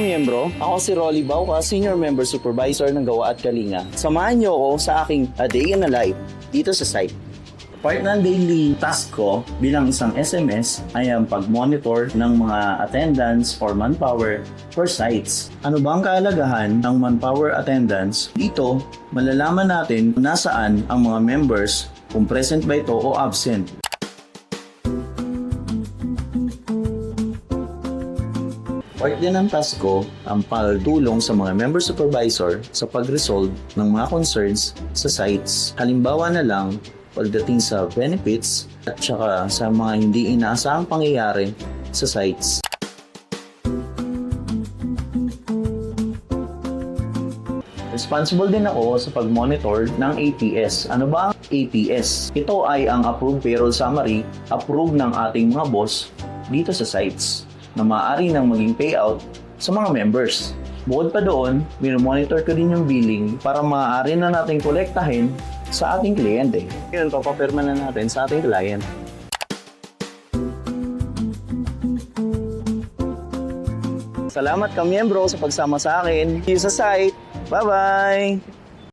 kamiyembro, ako si Rolly Bauca, Senior Member Supervisor ng Gawa at Kalinga. Samahan niyo ako sa aking A Day in a Life dito sa site. Part ng daily task ko bilang isang SMS ay ang pag-monitor ng mga attendance or manpower for sites. Ano ba ang kahalagahan ng manpower attendance? Dito, malalaman natin kung nasaan ang mga members, kung present ba ito o absent. Part din ng task ko ang pagtulong sa mga member supervisor sa pag-resolve ng mga concerns sa sites. Halimbawa na lang, pagdating sa benefits at saka sa mga hindi inaasahang pangyayari sa sites. Responsible din ako sa pag-monitor ng APS. Ano ba ang APS? Ito ay ang Approved Payroll Summary, approved ng ating mga boss dito sa sites, na maaari nang maging payout sa mga members. Bukod pa doon, minomonitor ko din yung billing para maaari na natin kolektahin sa ating kliyente. Ngayon, papapirma na natin sa ating client. Salamat kamiyembro sa pagsama sa akin. See you sa site. Bye-bye!